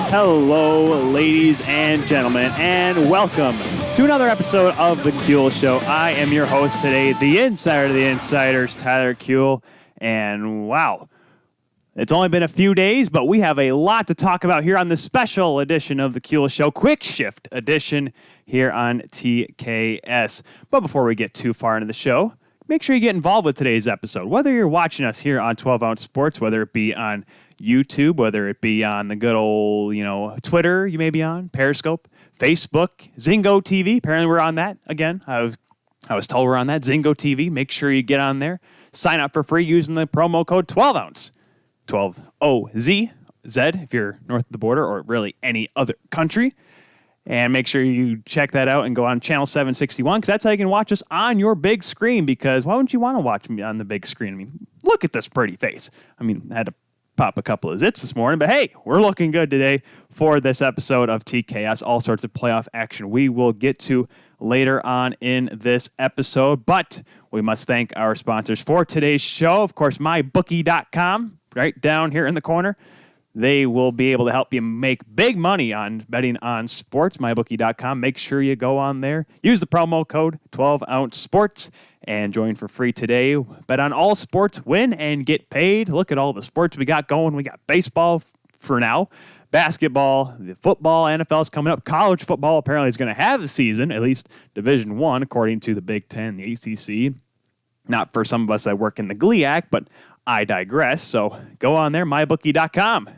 Hello, ladies and gentlemen, and welcome to another episode of The Kuehl Show. I am your host today, the insider of the insiders, Tyler Kuehl, and wow, it's only been a few days, but we have a lot to talk about here on this special edition of The Kuehl Show, Quick Shift edition here on TKS. But before we get too far into the show, make sure you get involved with today's episode. Whether you're watching us here on 12 Ounce Sports, whether it be on YouTube, whether it be on the good old, Twitter, you may be on, Periscope, Facebook, Zingo TV. Apparently we're on that again. I was told we're on that, Zingo TV. Make sure you get on there. Sign up for free using the promo code 12Ounce. 12OZ, if you're north of the border or really any other country. And make sure you check that out and go on channel 761 because that's how you can watch us on your big screen, because why wouldn't you want to watch me on the big screen? I mean, look at this pretty face. I had to pop a couple of zits this morning, but hey, we're looking good today for this episode of TKS. All sorts of playoff action we will get to later on in this episode, but we must thank our sponsors for today's show. Of course, mybookie.com, right down here in the corner. They will be able to help you make big money on betting on sports, mybookie.com. Make sure you go on there. Use the promo code 12Ounce Sports and join for free today. Bet on all sports, win and get paid. Look at all the sports we got going. We got baseball for now, basketball, the football, NFL is coming up. College football apparently is going to have a season, at least Division I, according to the Big Ten, the ACC. Not for some of us that work in the GLIAC, but I digress. So go on there, mybookie.com.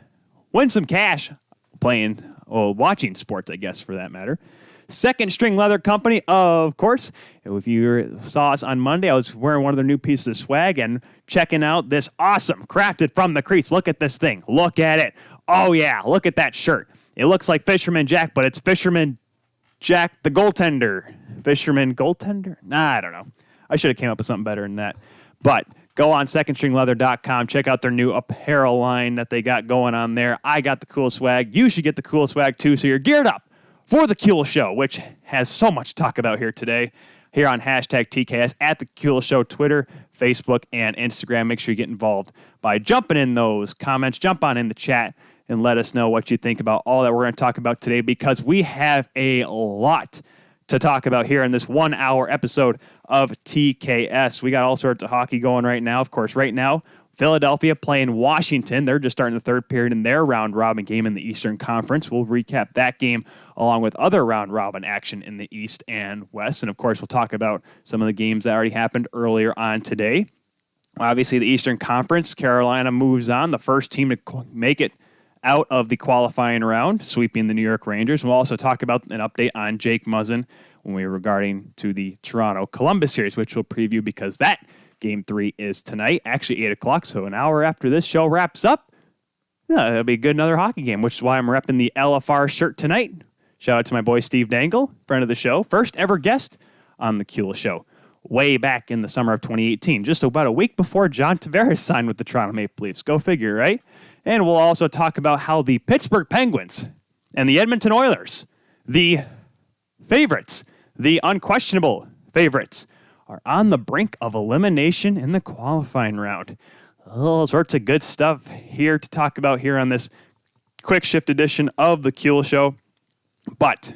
Win some cash watching sports, I guess, for that matter. Second String Leather Company, of course. If you saw us on Monday, I was wearing one of their new pieces of swag and checking out this awesome Crafted from the Crease. Look at this thing. Look at it. Oh, yeah. Look at that shirt. It looks like Fisherman Jack, but it's Fisherman Jack the goaltender. Fisherman goaltender? Nah, I don't know. I should have came up with something better than that. But go on secondstringleather.com. Check out their new apparel line that they got going on there. I got the cool swag. You should get the cool swag too, so you're geared up for the Kuehl Show, which has so much to talk about here today, here on hashtag TKS, at the Kuehl Show, Twitter, Facebook, and Instagram. Make sure you get involved by jumping in those comments. Jump on in the chat and let us know what you think about all that we're going to talk about today, because we have a lot to talk about here in this 1 hour episode of TKS. We got all sorts of hockey going right now. Of course, right now, Philadelphia playing Washington. They're just starting the third period in their round-robin game in the Eastern Conference. We'll recap that game along with other round-robin action in the East and West. And, of course, we'll talk about some of the games that already happened earlier on today. Obviously, the Eastern Conference, Carolina moves on, the first team to make it out of the qualifying round, sweeping the New York Rangers. And we'll also talk about an update on Jake Muzzin when we're regarding to the Toronto-Columbus series, which we'll preview because that Game 3 is tonight, actually 8 o'clock, so an hour after this show wraps up. Yeah, it'll be a good another hockey game, which is why I'm repping the LFR shirt tonight. Shout out to my boy Steve Dangle, friend of the show, first ever guest on the Kuehl Show, way back in the summer of 2018, just about a week before John Tavares signed with the Toronto Maple Leafs. Go figure, right? And we'll also talk about how the Pittsburgh Penguins and the Edmonton Oilers, the favorites, the unquestionable favorites, are on the brink of elimination in the qualifying round. All sorts of good stuff here to talk about here on this quick shift edition of the Kuehl Show. But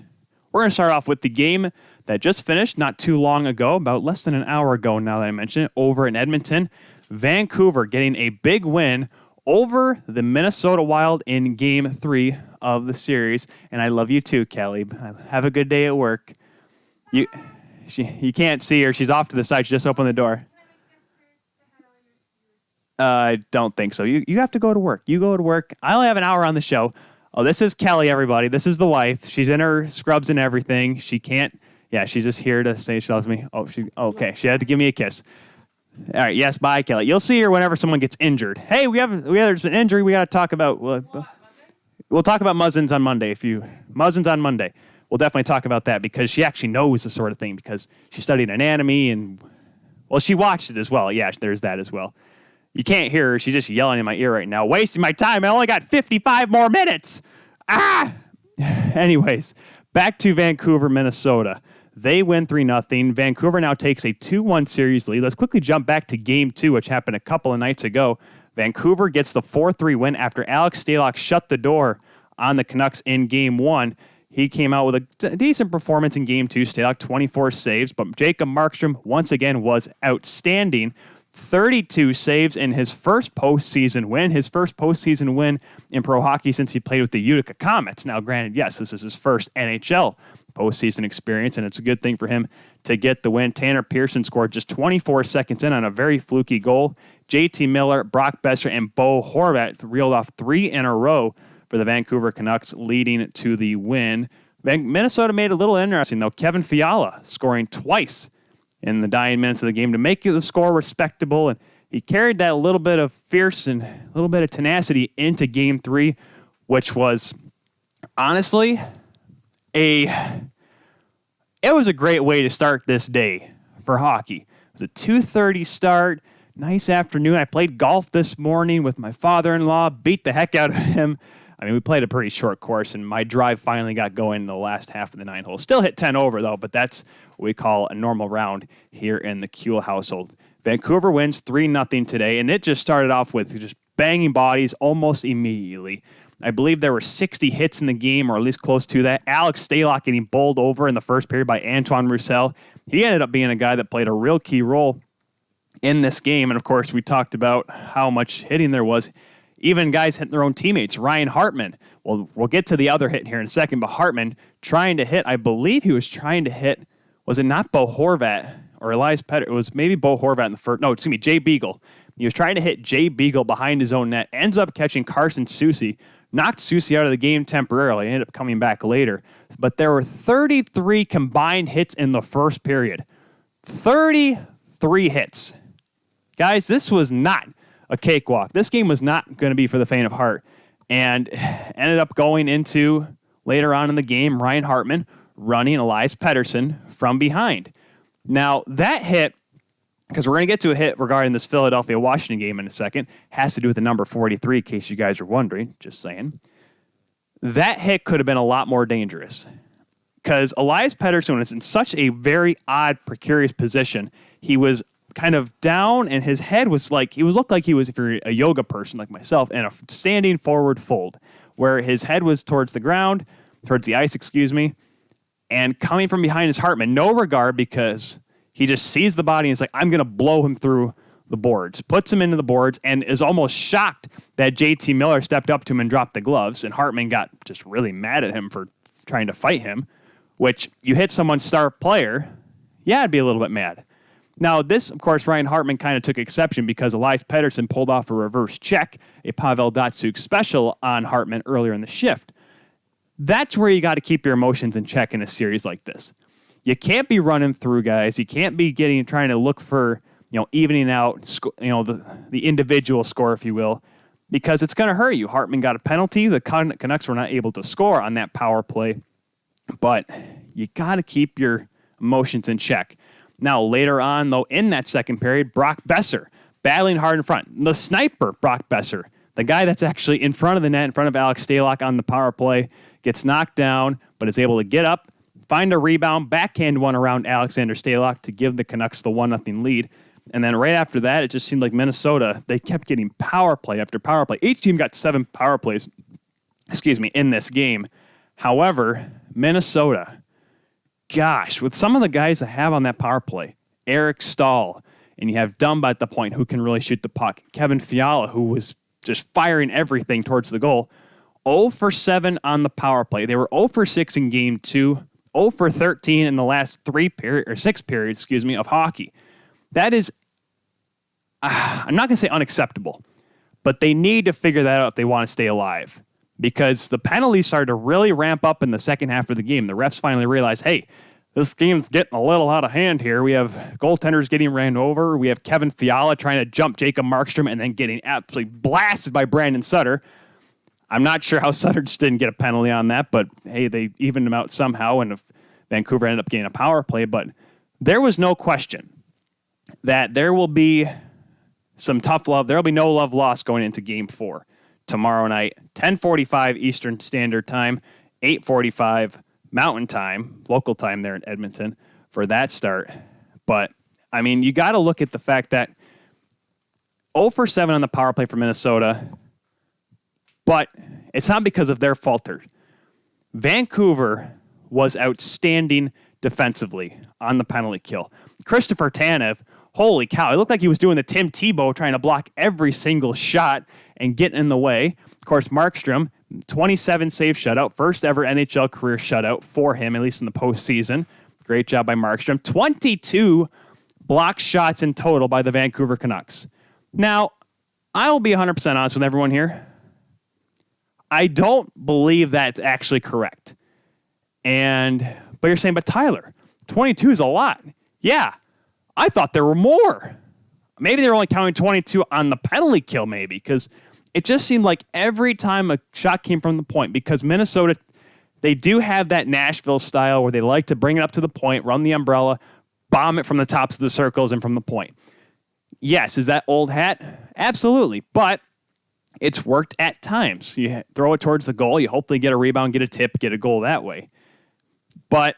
we're going to start off with the game that just finished not too long ago, about less than an hour ago now that I mentioned it, over in Edmonton. Vancouver getting a big win over the Minnesota Wild in Game 3 of the series. And I love you too, Kelly. Have a good day at work. You can't see her. She's off to the side. She just opened the door. I don't think so. You have to go to work. You go to work. I only have an hour on the show. Oh, this is Kelly, everybody. This is the wife. She's in her scrubs and everything. She can't. Yeah, she's just here to say she loves me. Okay. She had to give me a kiss. All right. Yes. Bye, Kelly. You'll see her whenever someone gets injured. Hey, there's an injury. We got to talk about. We'll talk about Muzzin's on Monday. Muzzin's on Monday. We'll definitely talk about that because she actually knows the sort of thing because she studied anatomy and, well, she watched it as well. Yeah, there's that as well. You can't hear her. She's just yelling in my ear right now, wasting my time. I only got 55 more minutes. Anyways, back to Vancouver, Minnesota. They win 3-0. Vancouver now takes a 2-1 series lead. Let's quickly jump back to Game 2, which happened a couple of nights ago. Vancouver gets the 4-3 win after Alex Stalock shut the door on the Canucks in Game 1. He came out with a decent performance in Game 2, Stalock 24 saves, but Jacob Markstrom once again was outstanding. 32 saves in his first postseason win in pro hockey since he played with the Utica Comets. Now, granted, yes, this is his first NHL postseason experience, and it's a good thing for him to get the win. Tanner Pearson scored just 24 seconds in on a very fluky goal. JT Miller, Brock Besser, and Bo Horvat reeled off 3 in a row for the Vancouver Canucks, leading to the win. Minnesota made it a little interesting, though. Kevin Fiala scoring twice in the dying minutes of the game to make the score respectable, and he carried that little bit of fierce and a little bit of tenacity into Game 3, which was honestly it was a great way to start this day for hockey. It was a 2:30 start, nice afternoon. I played golf this morning with my father-in-law, beat the heck out of him. I mean, we played a pretty short course, and my drive finally got going in the last half of the 9 holes. Still hit 10 over, though, but that's what we call a normal round here in the Kuehl household. Vancouver wins 3-0 today, and it just started off with just banging bodies almost immediately. I believe there were 60 hits in the game, or at least close to that. Alex Stalock getting bowled over in the first period by Antoine Roussel. He ended up being a guy that played a real key role in this game, and of course, we talked about how much hitting there was. Even guys hitting their own teammates. Ryan Hartman. Well, we'll get to the other hit here in a second, but Hartman trying to hit, I believe he was trying to hit, was it not Bo Horvat or Elias Pettersson? It was maybe Bo Horvat in the first, no, excuse me, Jay Beagle. He was trying to hit Jay Beagle behind his own net, ends up catching Carson Soucy, knocked Soucy out of the game temporarily, ended up coming back later. But there were 33 combined hits in the first period. 33 hits. Guys, this was not a cakewalk. This game was not going to be for the faint of heart, and ended up going into later on in the game, Ryan Hartman running Elias Pettersson from behind. Now, that hit, because we're going to get to a hit regarding this Philadelphia-Washington game in a second, has to do with the number 43, in case you guys are wondering, just saying. That hit could have been a lot more dangerous, because Elias Pettersson was in such a very odd, precarious position. He was kind of down, and his head was like, looked like he was, if you're a yoga person like myself, in a standing forward fold, where his head was towards the ground, towards the ice, and coming from behind is Hartman. No regard, because he just sees the body and is like, I'm going to blow him through the boards, puts him into the boards, and is almost shocked that JT Miller stepped up to him and dropped the gloves, and Hartman got just really mad at him for trying to fight him, which you hit someone's star player, yeah, I'd be a little bit mad. Now, this, of course, Ryan Hartman kind of took exception because Elias Pettersson pulled off a reverse check, a Pavel Datsyuk special on Hartman earlier in the shift. That's where you got to keep your emotions in check in a series like this. You can't be running through guys. You can't be trying to look for, evening out, the individual score, if you will, because it's going to hurt you. Hartman got a penalty. The Canucks were not able to score on that power play, but you got to keep your emotions in check. Now, later on, though, in that second period, Brock Besser battling hard in front. The sniper, Brock Besser, the guy that's actually in front of the net, in front of Alex Stalock on the power play, gets knocked down, but is able to get up, find a rebound, backhand one around Alexander Stalock to give the Canucks the 1-0 lead. And then right after that, it just seemed like Minnesota, they kept getting power play after power play. Each team got 7 power plays, in this game. However, Minnesota, gosh, with some of the guys that have on that power play, Eric Stahl, and you have Dumba at the point who can really shoot the puck, Kevin Fiala, who was just firing everything towards the goal, 0 for 7 on the power play. They were 0 for 6 in Game 2, 0 for 13 in the last 6 periods, of hockey. That is, I'm not going to say unacceptable, but they need to figure that out if they want to stay alive. Because the penalties started to really ramp up in the second half of the game. The refs finally realized, hey, this game's getting a little out of hand here. We have goaltenders getting ran over. We have Kevin Fiala trying to jump Jacob Markstrom and then getting absolutely blasted by Brandon Sutter. I'm not sure how Sutter just didn't get a penalty on that, but hey, they evened him out somehow, and Vancouver ended up getting a power play. But there was no question that there will be some tough love. There will be no love lost going into Game 4. Tomorrow night, 10:45 Eastern Standard Time, 8:45 Mountain Time, local time there in Edmonton for that start. But, I mean, you got to look at the fact that 0 for 7 on the power play for Minnesota, but It's not because of their falter. Vancouver was outstanding defensively on the penalty kill. Christopher Tanev, holy cow, it looked like he was doing the Tim Tebow, trying to block every single shot and get in the way. Of course, Markstrom, 27 save shutout, first ever NHL career shutout for him, at least in the postseason. Great job by Markstrom. 22 block shots in total by the Vancouver Canucks. Now, I will be 100% honest with everyone here. I don't believe that's actually correct. But you're saying, but Tyler, 22 is a lot. Yeah, I thought there were more. Maybe they're only counting 22 on the penalty kill, maybe, because it just seemed like every time a shot came from the point, because Minnesota, they do have that Nashville style where they like to bring it up to the point, run the umbrella, bomb it from the tops of the circles and from the point. Yes, is that old hat? Absolutely, but it's worked at times. You throw it towards the goal, you hopefully get a rebound, get a tip, get a goal that way. But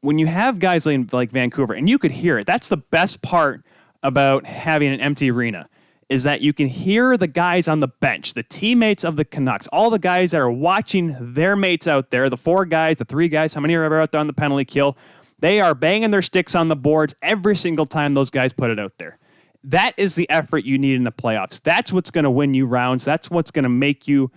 when you have guys like Vancouver, and you could hear it, that's the best part about having an empty arena, is that you can hear the guys on the bench, the teammates of the Canucks, all the guys that are watching their mates out there, the 4 guys, the 3 guys, how many are ever out there on the penalty kill, they are banging their sticks on the boards every single time those guys put it out there. That is the effort you need in the playoffs. That's what's going to win you rounds. That's what's going to make you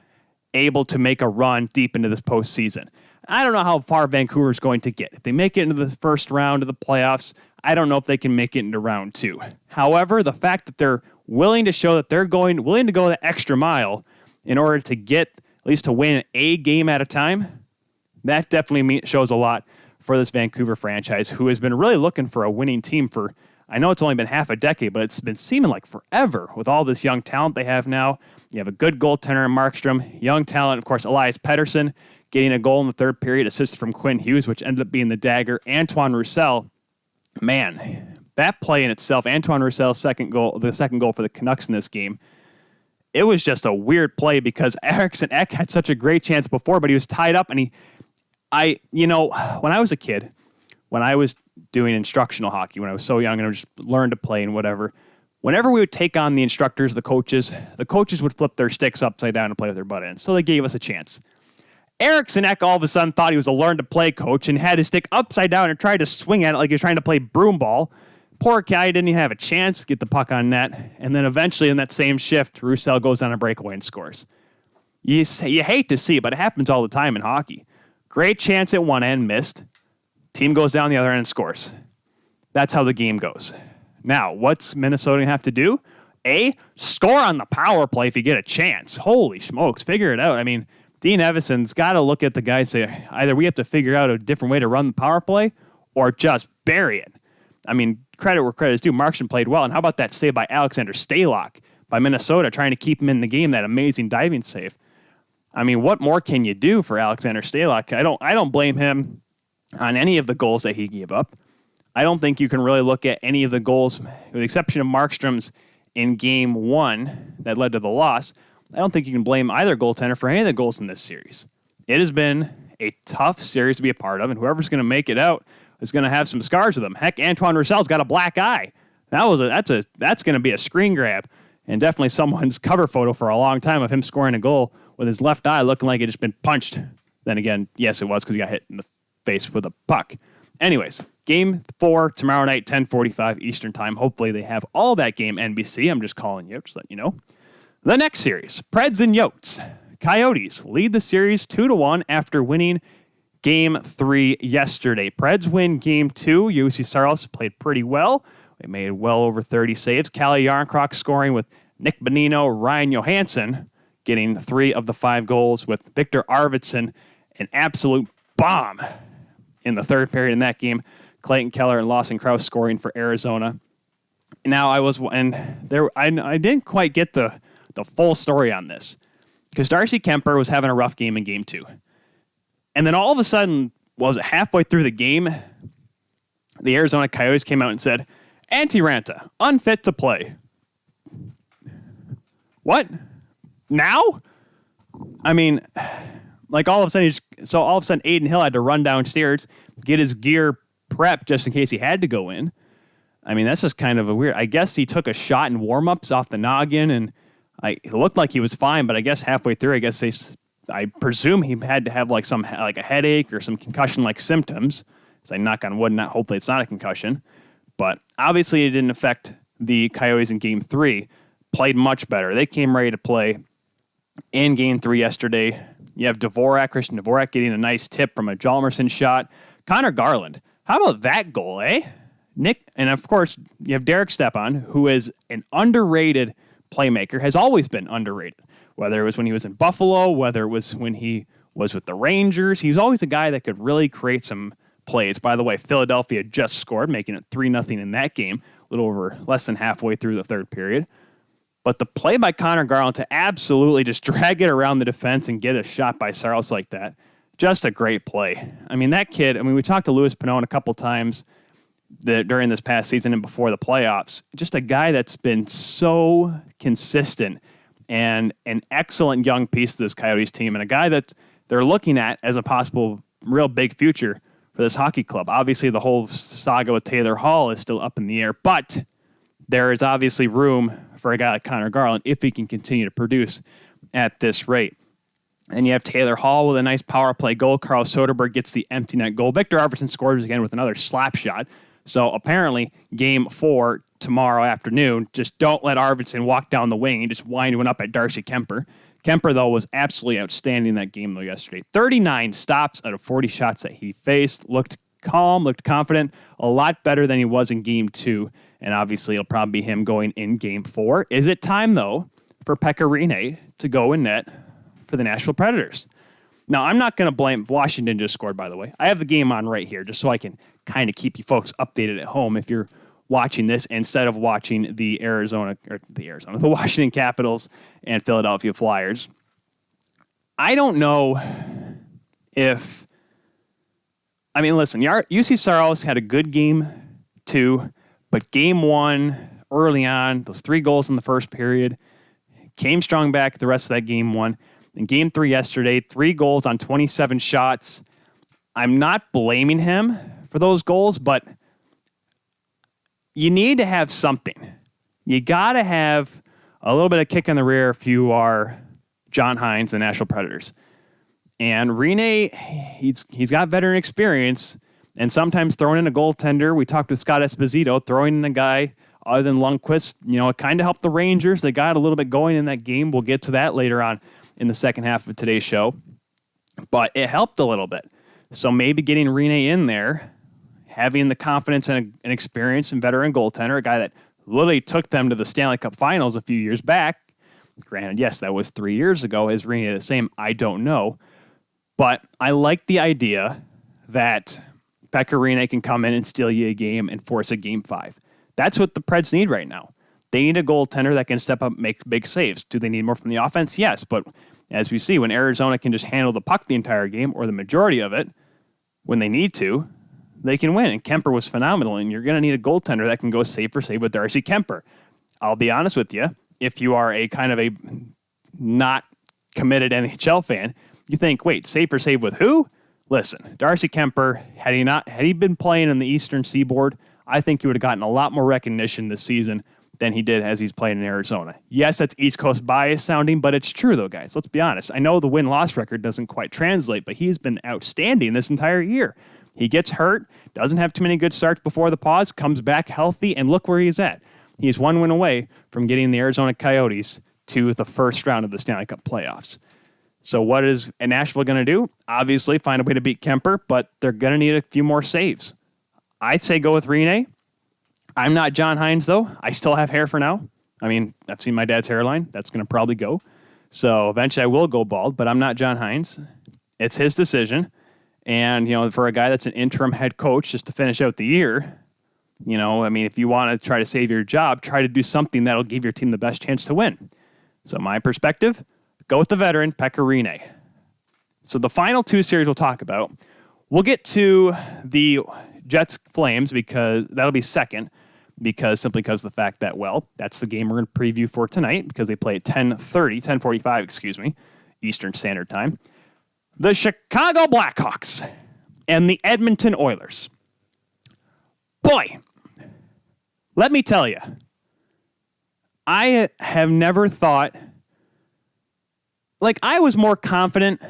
able to make a run deep into this postseason. I don't know how far Vancouver is going to get. If they make it into the first round of the playoffs, I don't know if they can make it into round 2. However, the fact that they're willing to show that they're willing to go the extra mile in order to get, at least to win a game at a time, that definitely shows a lot for this Vancouver franchise, who has been really looking for a winning team for, I know it's only been half a decade, but it's been seeming like forever with all this young talent they have now. You have a good goaltender in Markstrom, young talent, of course, Elias Pettersson, getting a goal in the third period, assist from Quinn Hughes, which ended up being the dagger. Antoine Roussel, man, that play in itself, Antoine Roussel's second goal for the Canucks in this game, it was just a weird play because Eriksson Ek had such a great chance before, but he was tied up, and when I was a kid, when I was doing instructional hockey, when I was so young and I just learned to play and whatever, whenever we would take on the instructors, the coaches would flip their sticks upside down and play with their butt ends. So they gave us a chance. Eriksson Ek all of a sudden thought he was a learn-to-play coach and had his stick upside down and tried to swing at it like he was trying to play broom ball. Poor guy didn't even have a chance to get the puck on net. And then eventually in that same shift, Roussel goes on a breakaway and scores. You hate to see it, but it happens all the time in hockey. Great chance at one end, missed. Team goes down the other end and scores. That's how the game goes. Now, what's Minnesota going to have to do? Score on the power play if you get a chance. Holy smokes, figure it out. I mean, Dean Evason's got to look at the guys and say, either we have to figure out a different way to run the power play or just bury it. I mean, credit where credit is due. Markstrom played well. And how about that save by Alexander Stalock by Minnesota, trying to keep him in the game, that amazing diving save? I mean, what more can you do for Alexander Stalock? I don't blame him on any of the goals that he gave up. I don't think you can really look at any of the goals, with the exception of Markstrom's in Game 1 that led to the loss. I don't think you can blame either goaltender for any of the goals in this series. It has been a tough series to be a part of, and whoever's going to make it out is going to have some scars with them. Heck, Antoine Roussel's got a black eye. That's going to be a screen grab, and definitely someone's cover photo for a long time of him scoring a goal with his left eye looking like it just been punched. Then again, yes, it was because he got hit in the face with a puck. Anyways, Game 4 tomorrow night, 10:45 Eastern Time. Hopefully they have all that game NBC. I'm just calling you, just letting you know. The next series, Preds and Yotes. Coyotes lead the series 2-1 after winning Game 3 yesterday. Preds win Game 2. Jussi Saros played pretty well. They made well over 30 saves. Kalle Jarnkrok scoring with Nick Bonino, Ryan Johansson getting 3 of the 5 goals, with Victor Arvidsson an absolute bomb in the third period in that game. Clayton Keller and Lawson Krause scoring for Arizona. Now I didn't quite get the full story on this, because Darcy Kemper was having a rough game in Game 2. And then all of a sudden, halfway through the game, the Arizona Coyotes came out and said, Antti Ranta, unfit to play. What? Now? I mean, like all of a sudden Aiden Hill had to run downstairs, get his gear prepped just in case he had to go in. I mean, that's just kind of a weird. I guess he took a shot in warm-ups off the noggin, and it looked like he was fine, but I guess halfway through, they I presume he had to have like a headache or some concussion-like symptoms. So I knock on wood, hopefully it's not a concussion. But obviously it didn't affect the Coyotes in Game 3. Played much better. They came ready to play in Game 3 yesterday. You have Christian Dvorak getting a nice tip from a Hjalmarsson shot. Connor Garland, how about that goal, eh? Nick, and of course, you have Derek Stepan, who is an underrated playmaker, has always been underrated. Whether it was when he was in Buffalo, whether it was when he was with the Rangers, he was always a guy that could really create some plays. By the way, Philadelphia just scored, making it 3-0 in that game, a little over less than halfway through the third period. But the play by Connor Garland to absolutely just drag it around the defense and get a shot by Saros like that, just a great play. I mean, that kid, we talked to Louis Pannone a couple times during this past season and before the playoffs. Just a guy that's been so consistent and an excellent young piece of this Coyotes team, and a guy that they're looking at as a possible real big future for this hockey club. Obviously, the whole saga with Taylor Hall is still up in the air, but there is obviously room for a guy like Connor Garland if he can continue to produce at this rate. And you have Taylor Hall with a nice power play goal. Carl Soderberg gets the empty net goal. Victor Arvidsson scores again with another slap shot. So apparently, Game 4 tomorrow afternoon, just don't let Arvidsson walk down the wing and just wind one up at Darcy Kemper. Kemper, though, was absolutely outstanding in that game, though, yesterday. 39 stops out of 40 shots that he faced. Looked calm, looked confident, a lot better than he was in Game 2. And obviously, it'll probably be him going in Game 4. Is it time, though, for Pekka Rinne to go in net for the Nashville Predators? Now, I'm not going to blame Washington just scored, by the way. I have the game on right here just so I can kind of keep you folks updated at home if you're watching this instead of watching the Washington Capitals and Philadelphia Flyers. I don't know if... listen, UC Saros had a good Game 2, but Game 1, early on, those 3 goals in the first period, came strong back the rest of that Game 1. In Game 3 yesterday, 3 goals on 27 shots. I'm not blaming him for those goals, but you need to have something. You got to have a little bit of kick in the rear if you are John Hines, the Nashville Predators. And Rinne, he's got veteran experience, and sometimes throwing in a goaltender. We talked with Scott Esposito, throwing in a guy other than Lundqvist, it kind of helped the Rangers. They got a little bit going in that game. We'll get to that later on in the second half of today's show. But it helped a little bit. So maybe getting Rinne in there, having the confidence and experience and veteran goaltender, a guy that literally took them to the Stanley Cup Finals a few years back. Granted, yes, that was 3 years ago. Is Rinne the same? I don't know. But I like the idea that Pekka Rinne can come in and steal you a game and force a Game 5. That's what the Preds need right now. They need a goaltender that can step up and make big saves. Do they need more from the offense? Yes, but as we see, when Arizona can just handle the puck the entire game, or the majority of it, when they need to, they can win. And Kemper was phenomenal, and you're going to need a goaltender that can go save for save with Darcy Kemper. I'll be honest with you, if you are a kind of a not committed NHL fan, you think, wait, save for save with who? Listen, Darcy Kemper, had he been playing in the Eastern Seaboard, I think he would have gotten a lot more recognition this season than he did as he's playing in Arizona. Yes, that's East Coast bias sounding, but it's true, though, guys. Let's be honest. I know the win-loss record doesn't quite translate, but he's been outstanding this entire year. He gets hurt, doesn't have too many good starts before the pause, comes back healthy, and look where he's at. He's 1 win away from getting the Arizona Coyotes to the first round of the Stanley Cup playoffs. So what is Nashville going to do? Obviously, find a way to beat Kemper, but they're going to need a few more saves. I'd say go with Rinne. I'm not John Hines, though. I still have hair for now. I've seen my dad's hairline. That's going to probably go. So eventually I will go bald, but I'm not John Hines. It's his decision. And, for a guy that's an interim head coach just to finish out the year, if you want to try to save your job, try to do something that'll give your team the best chance to win. So my perspective, go with the veteran, Pekka Rinne. So the final 2 series we'll talk about, we'll get to the Jets Flames because that'll be second, because of the fact that, that's the game we're going to preview for tonight because they play at 10:45, Eastern Standard Time. The Chicago Blackhawks and the Edmonton Oilers. Boy, let me tell you, I have never thought... I was more confident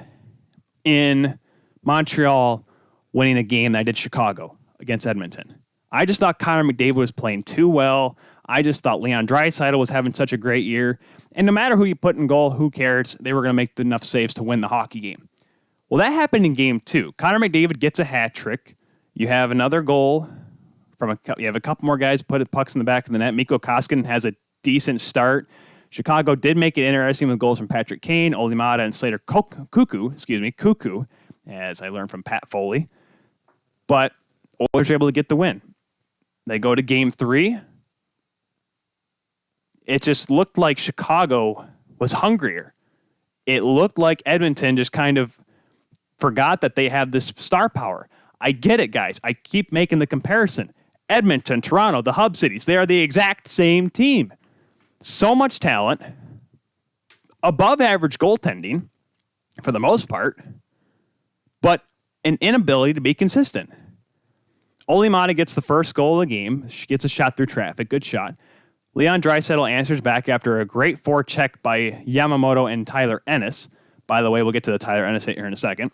in Montreal winning a game than I did Chicago against Edmonton. I just thought Connor McDavid was playing too well. I just thought Leon Draisaitl was having such a great year. And no matter who you put in goal, who cares? They were going to make enough saves to win the hockey game. Well, that happened in game 2. Connor McDavid gets a hat trick. You have another goal you have a couple more guys put pucks in the back of the net. Mikko Koskinen has a decent start. Chicago did make it interesting with goals from Patrick Kane, Olimata, and Slater Cuckoo, as I learned from Pat Foley. But Oilers were able to get the win. They go to game 3. It just looked like Chicago was hungrier. It looked like Edmonton just kind of forgot that they have this star power. I get it, guys. I keep making the comparison. Edmonton, Toronto, the hub cities, they are the exact same team. So much talent, above average goaltending for the most part, but an inability to be consistent. Olimata gets the first goal of the game. She gets a shot through traffic. Good shot. Leon Draisaitl answers back after a great forecheck by Yamamoto and Tyler Ennis. By the way, we'll get to the Tyler Ennis here in a second.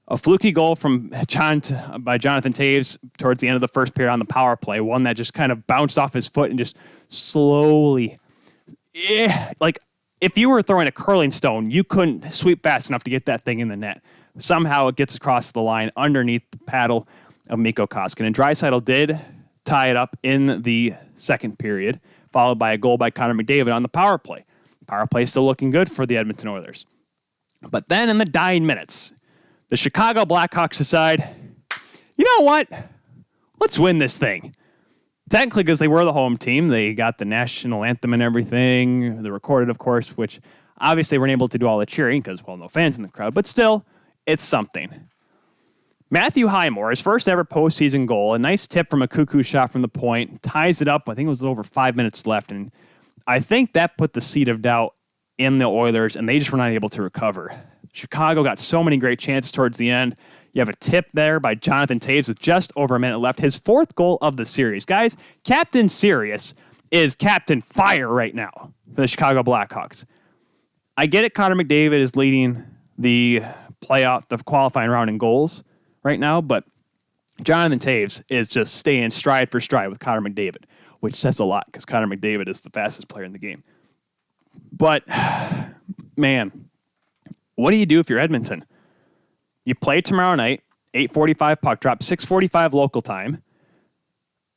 A fluky goal by Jonathan Taves towards the end of the first period on the power play. One that just kind of bounced off his foot and just slowly... if you were throwing a curling stone, you couldn't sweep fast enough to get that thing in the net. Somehow it gets across the line underneath the paddle of Mikko Koskinen. And Draisaitl did tie it up in the second period, followed by a goal by Connor McDavid on the power play. Power play still looking good for the Edmonton Oilers. But then in the dying minutes, the Chicago Blackhawks decide, you know what? Let's win this thing. Technically, because they were the home team, they got the national anthem and everything. They recorded, of course, which obviously weren't able to do all the cheering because, well, no fans in the crowd. But still, it's something. Matthew Highmore, his first ever postseason goal, a nice tip from a cuckoo shot from the point, ties it up. I think it was over 5 minutes left. And I think that put the seed of doubt in the Oilers, and they just were not able to recover. Chicago got so many great chances towards the end. You have a tip there by Jonathan Taves with just over a minute left. His 4th goal of the series. Guys, Captain Serious is Captain Fire right now for the Chicago Blackhawks. I get it, Connor McDavid is leading the qualifying round in goals right now, but Jonathan Taves is just staying stride for stride with Connor McDavid, which says a lot because Connor McDavid is the fastest player in the game. But, man, what do you do if you're Edmonton? You play tomorrow night, 8:45 puck drop, 6:45 local time.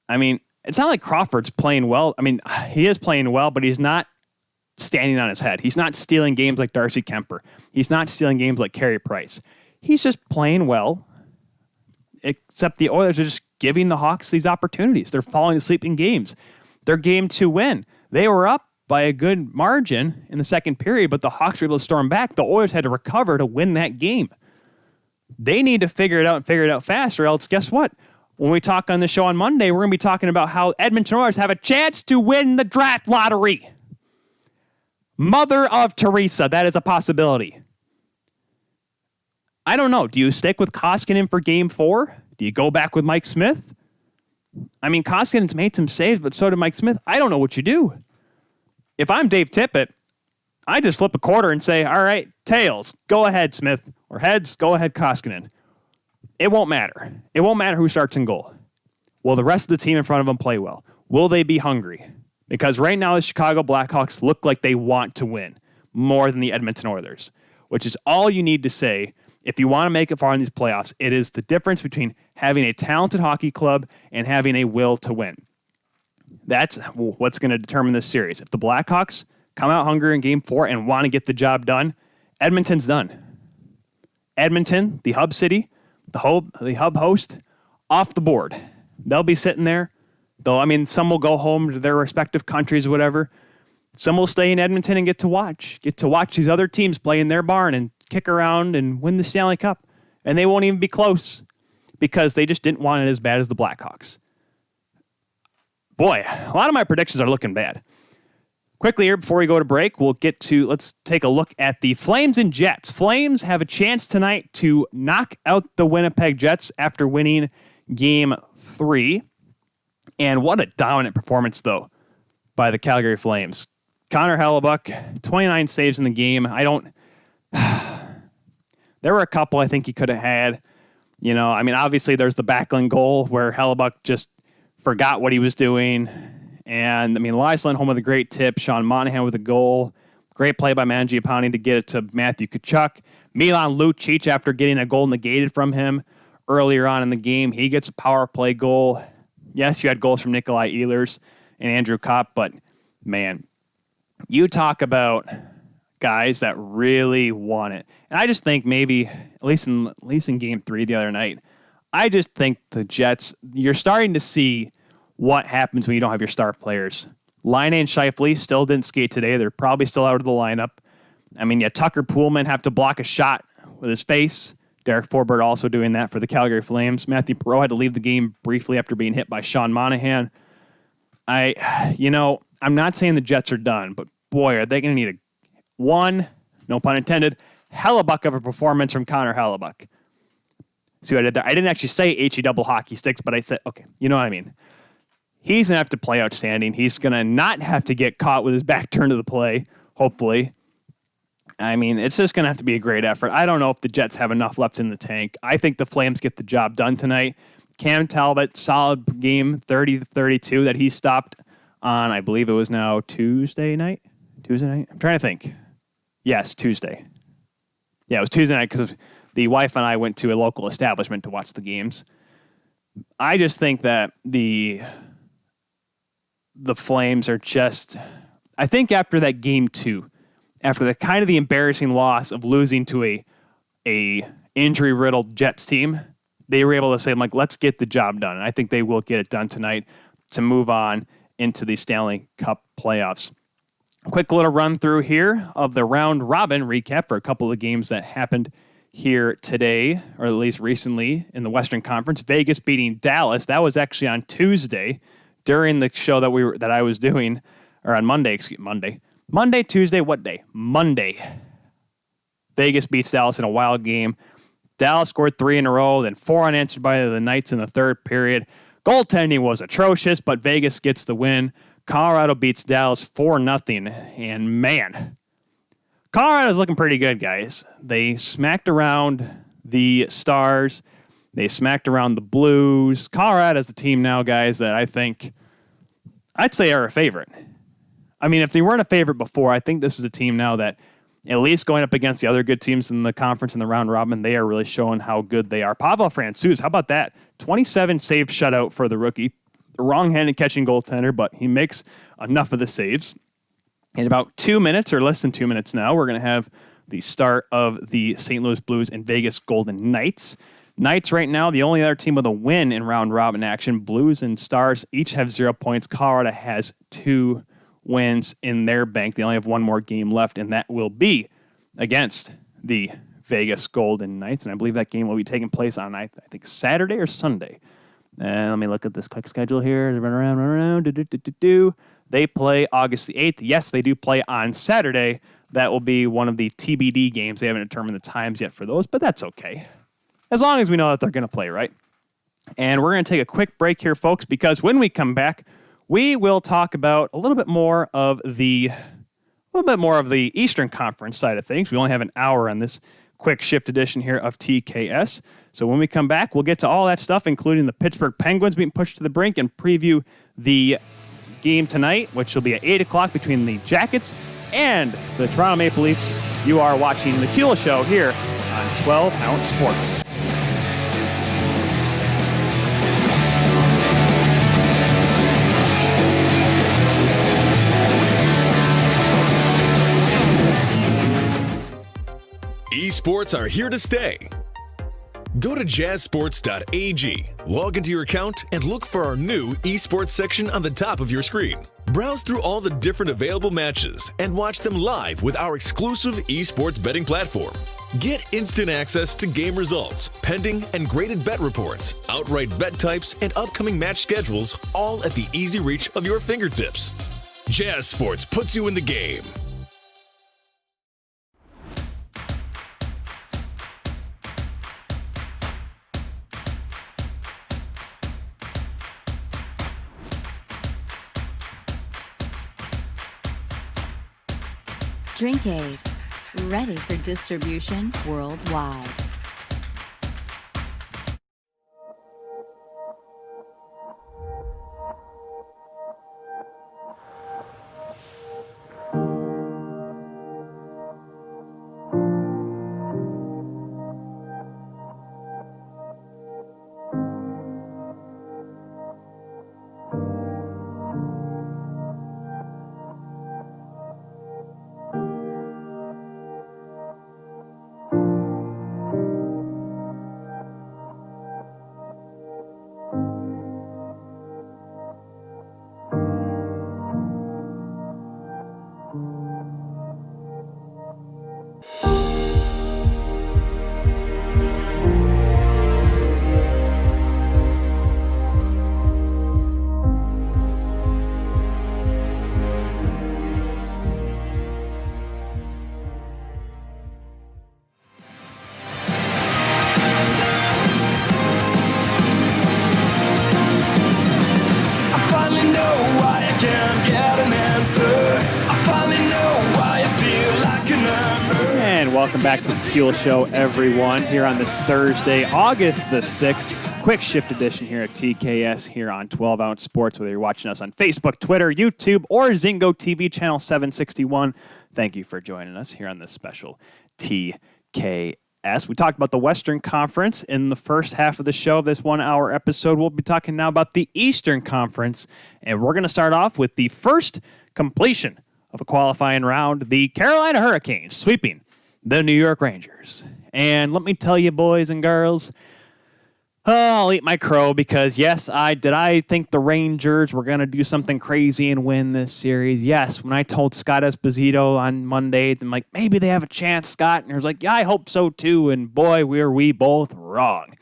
I mean, it's not like Crawford's playing well. I mean, he is playing well, but he's not standing on his head. He's not stealing games like Darcy Kemper. He's not stealing games like Carey Price. He's just playing well, except the Oilers are just giving the Hawks these opportunities. They're falling asleep in games. Their game to win. They were up by a good margin in the second period, but the Hawks were able to storm back. The Oilers had to recover to win that game. They need to figure it out and figure it out fast, or else guess what? When we talk on the show on Monday, we're going to be talking about how Edmonton Oilers have a chance to win the draft lottery. Mother of Teresa, that is a possibility. I don't know. Do you stick with Koskinen for game 4? Do you go back with Mike Smith? I mean, Koskinen's made some saves, but so did Mike Smith. I don't know what you do. If I'm Dave Tippett, I just flip a quarter and say, all right, tails, go ahead, Smith. Or heads, go ahead, Koskinen. It won't matter. It won't matter who starts in goal. Will the rest of the team in front of them play well? Will they be hungry? Because right now the Chicago Blackhawks look like they want to win more than the Edmonton Oilers, which is all you need to say if you want to make it far in these playoffs. It is the difference between having a talented hockey club and having a will to win. That's what's going to determine this series. If the Blackhawks come out hungry in game 4 and want to get the job done, Edmonton's done. Edmonton, the hub city, the hub host, off the board. They'll be sitting there. Though, I mean, some will go home to their respective countries or whatever. Some will stay in Edmonton and get to watch these other teams play in their barn and kick around and win the Stanley Cup. And they won't even be close because they just didn't want it as bad as the Blackhawks. Boy, a lot of my predictions are looking bad. Quickly here, before we go to break, let's take a look at the Flames and Jets. Flames have a chance tonight to knock out the Winnipeg Jets after winning Game 3. And what a dominant performance, though, by the Calgary Flames. Connor Hellebuck, 29 saves in the game. There were a couple I think he could have had. Obviously there's the Backlund goal where Hellebuck just forgot what he was doing. And, Elias Lindholm with a great tip. Sean Monahan with a goal. Great play by Mangiapane to get it to Matthew Tkachuk. Milan Lucic, after getting a goal negated from him earlier on in the game, he gets a power play goal. Yes, you had goals from Nikolai Ehlers and Andrew Kopp, but, man, you talk about guys that really want it. And I just think maybe, at least in Game 3 the other night, I just think the Jets, you're starting to see what happens when you don't have your star players. Laine and Scheifele still didn't skate today. They're probably still out of the lineup. Tucker Poolman have to block a shot with his face. Derek Forbort also doing that for the Calgary Flames. Matthew Perreault had to leave the game briefly after being hit by Sean Monahan. I'm not saying the Jets are done, but boy, are they going to need one, no pun intended, Hellebuck of a performance from Connor Hellebuck. See what I did there? I didn't actually say HE double hockey sticks, but I said, okay, you know what I mean. He's going to have to play outstanding. He's going to not have to get caught with his back turned to the play, hopefully. It's just going to have to be a great effort. I don't know if the Jets have enough left in the tank. I think the Flames get the job done tonight. Cam Talbot, solid game, 30-32 that he stopped on, I believe it was now Tuesday night? I'm trying to think. Yes, Tuesday. Yeah, it was Tuesday night because the wife and I went to a local establishment to watch the games. I just think that the Flames are just, I think after that Game 2, after the kind of the embarrassing loss of losing to a injury-riddled Jets team, they were able to say, let's get the job done. And I think they will get it done tonight to move on into the Stanley Cup playoffs. Quick little run through here of the round robin recap for a couple of games that happened here today, or at least recently in the Western Conference. Vegas beating Dallas. That was actually on Tuesday during the show that I was doing, or on Monday, Monday, Tuesday, what day? Monday. Vegas beats Dallas in a wild game. Dallas scored 3 in a row, then 4 unanswered by the Knights in the third period. Goaltending was atrocious, but Vegas gets the win. Colorado beats Dallas 4-0, and man, Colorado's looking pretty good, guys. They smacked around the Stars. They smacked around the Blues. Colorado's a team now, guys, that I'd say are a favorite. If they weren't a favorite before, I think this is a team now that, at least going up against the other good teams in the conference in the round robin, they are really showing how good they are. Pavel Francouz, how about that? 27 save shutout for the rookie. Wrong-handed catching goaltender, but he makes enough of the saves. In about 2 minutes, or less than 2 minutes now, we're going to have the start of the St. Louis Blues and Vegas Golden Knights. Knights right now, the only other team with a win in round-robin action. Blues and Stars each have 0 points. Colorado has 2 wins in their bank. They only have one more game left, and that will be against the Vegas Golden Knights. And I believe that game will be taking place on, I think, Saturday or Sunday. Let me look at this quick schedule here. Run around. They play August the 8th. Yes, they do play on Saturday. That will be one of the TBD games. They haven't determined the times yet for those, but that's okay. As long as we know that they're going to play, right? And we're going to take a quick break here, folks, because when we come back, we will talk about a little bit more of the Eastern Conference side of things. We only have an hour on this quick shift edition here of TKS. So when we come back, we'll get to all that stuff, including the Pittsburgh Penguins being pushed to the brink, and preview the game tonight, which will be at 8 o'clock between the Jackets and the Toronto Maple Leafs. You are watching The Kuehl Show here on 12 Ounce Sports. Esports are here to stay. Go to jazzsports.ag, log into your account, and look for our new esports section on the top of your screen. Browse through all the different available matches and watch them live with our exclusive esports betting platform. Get instant access to game results, pending and graded bet reports, outright bet types, and upcoming match schedules, all at the easy reach of your fingertips. Jazz Sports puts you in the game. Drinkade, Ready for distribution worldwide. Welcome back to the Fuel Show, everyone, here on this Thursday, August the 6th. Quick shift edition here at TKS here on 12 Ounce Sports, whether you're watching us on Facebook, Twitter, YouTube, or Zingo TV channel 761. Thank you for joining us here on this special TKS. We talked about the Western Conference in the first half of the show of this 1 hour episode. We'll be talking now about the Eastern Conference, and we're going to start off with the first completion of a qualifying round, the Carolina Hurricanes sweeping the New York Rangers. And let me tell you, boys and girls, I'll eat my crow because, yes, I think the Rangers were going to do something crazy and win this series. Yes, when I told Scott Esposito on Monday, I'm like, maybe they have a chance, Scott. And he was like, yeah, I hope so too. And boy, were we both wrong.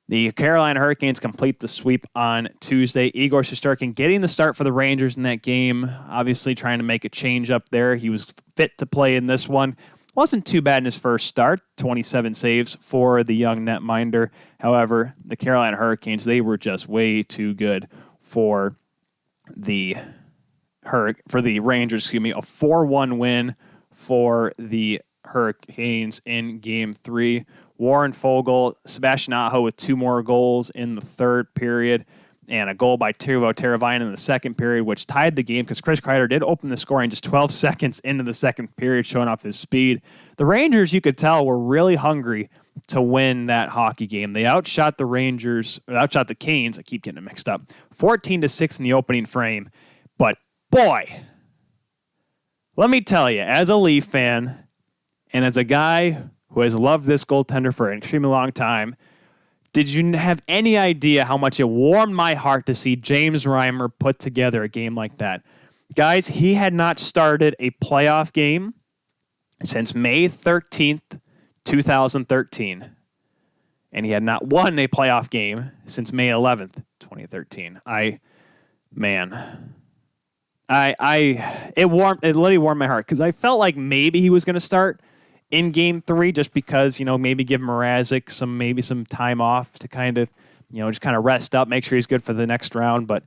The Carolina Hurricanes complete the sweep on Tuesday. Igor Shesterkin getting the start for the Rangers in that game, obviously trying to make a change up there. He was fit to play in this one. Wasn't too bad in his first start, 27 saves for the young netminder. However, the Carolina Hurricanes, they were just way too good for the Rangers, a 4-1 win for the Hurricanes in Game 3. Warren Foegele, Sebastian Aho with 2 more goals in the third period, and a goal by Teuvo Teravainen in the second period, which tied the game because Chris Kreider did open the scoring just 12 seconds into the second period, showing off his speed. The Rangers, you could tell, were really hungry to win that hockey game. They outshot the Canes. I keep getting it mixed up. 14-6 in the opening frame. But boy, let me tell you, as a Leaf fan and as a guy who has loved this goaltender for an extremely long time, did you have any idea how much it warmed my heart to see James Reimer put together a game like that? Guys, he had not started a playoff game since May 13th, 2013. And he had not won a playoff game since May 11th, 2013. It literally warmed my heart because I felt like maybe he was going to start in Game 3, just because, maybe give Mrazek some time off to kind of, just kind of rest up, make sure he's good for the next round. But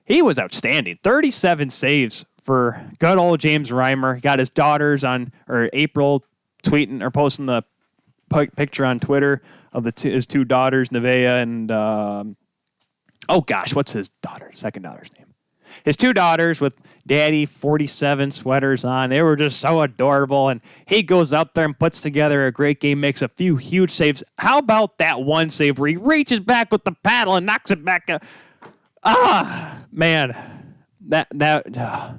he was outstanding. 37 saves for good old James Reimer. He got his daughters April tweeting or posting the picture on Twitter of his 2 daughters, Nevaeh and, what's his second daughter's name? His 2 daughters with Daddy 47 sweaters on. They were just so adorable. And he goes out there and puts together a great game, makes a few huge saves. How about that one save where he reaches back with the paddle and knocks it back? Man, that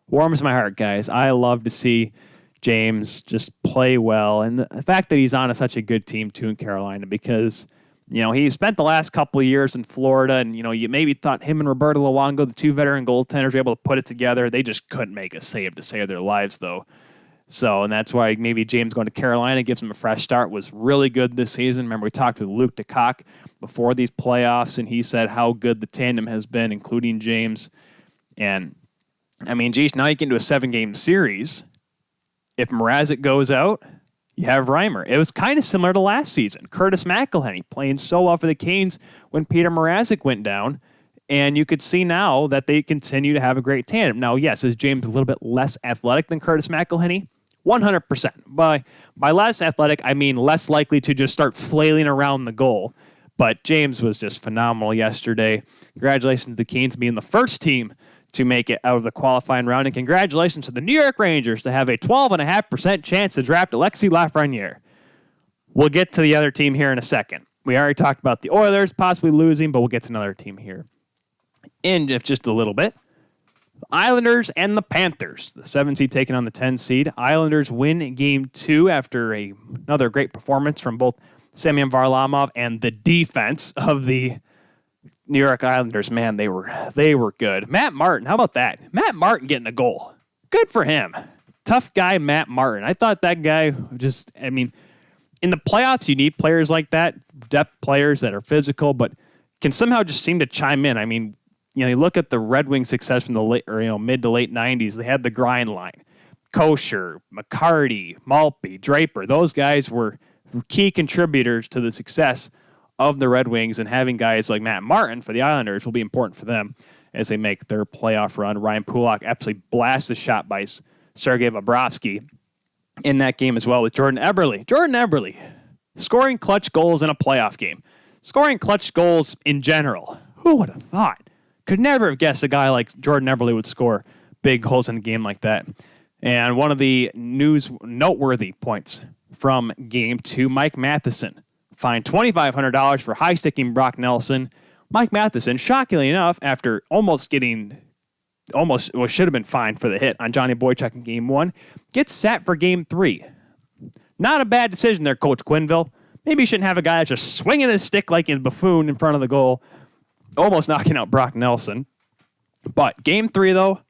warms my heart, guys. I love to see James just play well. And the fact that he's on such a good team, too, in Carolina, because he spent the last couple of years in Florida, and, you maybe thought him and Roberto Luongo, the 2 veteran goaltenders, were able to put it together. They just couldn't make a save to save their lives, though. So, and that's why maybe James going to Carolina gives him a fresh start was really good this season. Remember, we talked with Luke DeCock before these playoffs, and he said how good the tandem has been, including James. And, now you get into a 7-game series. If Mrazek goes out, you have Reimer. It was kind of similar to last season. Curtis McElhinney playing so well for the Canes when Peter Mrazek went down. And you could see now that they continue to have a great tandem. Now, yes, is James a little bit less athletic than Curtis McElhinney? 100%. By less athletic, I mean less likely to just start flailing around the goal. But James was just phenomenal yesterday. Congratulations to the Canes being the first team to make it out of the qualifying round. And congratulations to the New York Rangers to have a 12.5% chance to draft Alexis Lafreniere. We'll get to the other team here in a second. We already talked about the Oilers possibly losing, but we'll get to another team here in just a little bit. The Islanders and the Panthers. The 7 seed taking on the 10 seed. Islanders win Game 2 after another great performance from both Semyon Varlamov and the defense of the New York Islanders. Man, they were good. Matt Martin, how about that? Matt Martin getting a goal. Good for him. Tough guy, Matt Martin. I thought that guy in the playoffs, you need players like that, depth players that are physical, but can somehow just seem to chime in. You look at the Red Wings success from the mid to late 90s. They had the grind line. Kosher, McCarty, Maltby, Draper. Those guys were key contributors to the success of the Red Wings, and having guys like Matt Martin for the Islanders will be important for them as they make their playoff run. Ryan Pulock absolutely blasts a shot by Sergei Bobrovsky in that game as well with Jordan Eberle. Jordan Eberle scoring clutch goals in a playoff game. Scoring clutch goals in general. Who would have thought? Could never have guessed a guy like Jordan Eberle would score big goals in a game like that. And one of the noteworthy points from Game 2, Mike Matheson fined $2,500 for high-sticking Brock Nelson. Mike Matheson, shockingly enough, after should have been fined for the hit on Johnny Boychuk in Game 1, gets sat for Game 3. Not a bad decision there, Coach Quinville. Maybe you shouldn't have a guy that's just swinging his stick like a buffoon in front of the goal, almost knocking out Brock Nelson. But Game 3, though,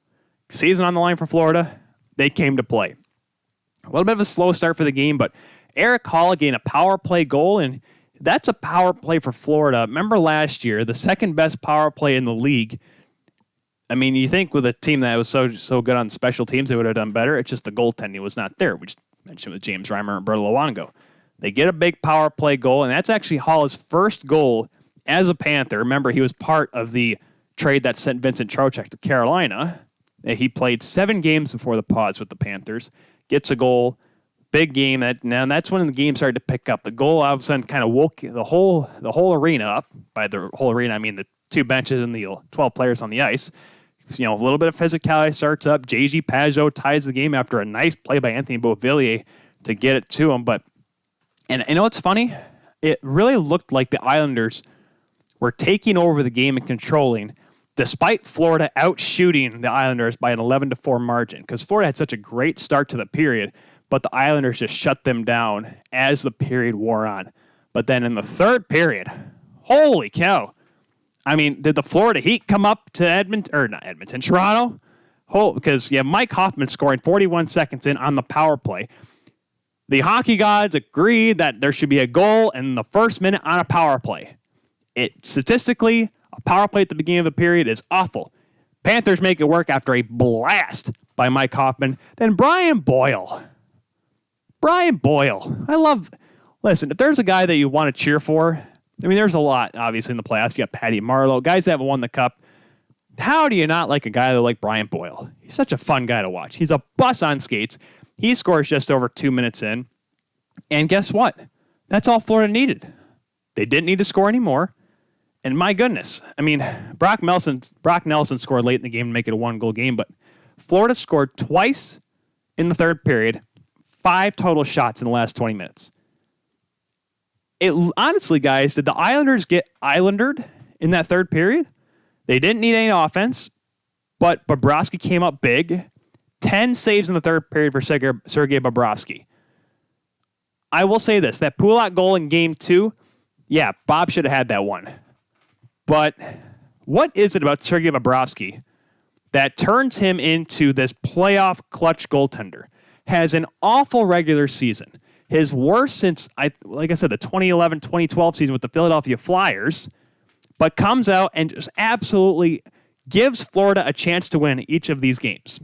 season on the line for Florida, they came to play. A little bit of a slow start for the game, but Eric Hall getting a power play goal, and that's a power play for Florida. Remember last year, the second best power play in the league. You think with a team that was so good on special teams, they would have done better. It's just the goaltending was not there. We just mentioned with James Reimer and Berto Luongo. They get a big power play goal, and that's actually Hall's first goal as a Panther. Remember, he was part of the trade that sent Vincent Trocheck to Carolina. He played 7 games before the pause with the Panthers. Gets a goal, big game. That's when the game started to pick up. The goal all of a sudden kind of woke the whole arena up. By the whole arena, I mean the 2 benches and the 12 players on the ice. A little bit of physicality starts up. J.G. Pajot ties the game after a nice play by Anthony Beauvillier to get it to him. And you know what's funny? It really looked like the Islanders were taking over the game and controlling, despite Florida outshooting the Islanders by an 11-4 margin, because Florida had such a great start to the period, but the Islanders just shut them down as the period wore on. But then in the third period, holy cow. Did the Florida Heat come up to Toronto? Because Mike Hoffman scoring 41 seconds in on the power play. The hockey gods agreed that there should be a goal in the first minute on a power play. Statistically, a power play at the beginning of the period is awful. Panthers make it work after a blast by Mike Hoffman. Then Brian Boyle. Listen, if there's a guy that you want to cheer for, there's a lot, obviously, in the playoffs. You got Patty Marleau, guys that haven't won the cup. How do you not like a guy like Brian Boyle? He's such a fun guy to watch. He's a bus on skates. He scores just over 2 minutes in. And guess what? That's all Florida needed. They didn't need to score anymore. And my goodness, Brock Nelson scored late in the game to make it a 1-goal game, but Florida scored twice in the third period, 5 total shots in the last 20 minutes. Honestly, guys, did the Islanders get Islandered in that third period? They didn't need any offense, but Bobrovsky came up big. 10 saves in the third period for Sergei Bobrovsky. I will say this, that Pulock goal in Game 2, Bob should have had that one. But what is it about Sergei Bobrovsky that turns him into this playoff clutch goaltender? Has an awful regular season. His worst since, the 2011-2012 season with the Philadelphia Flyers, but comes out and just absolutely gives Florida a chance to win each of these games.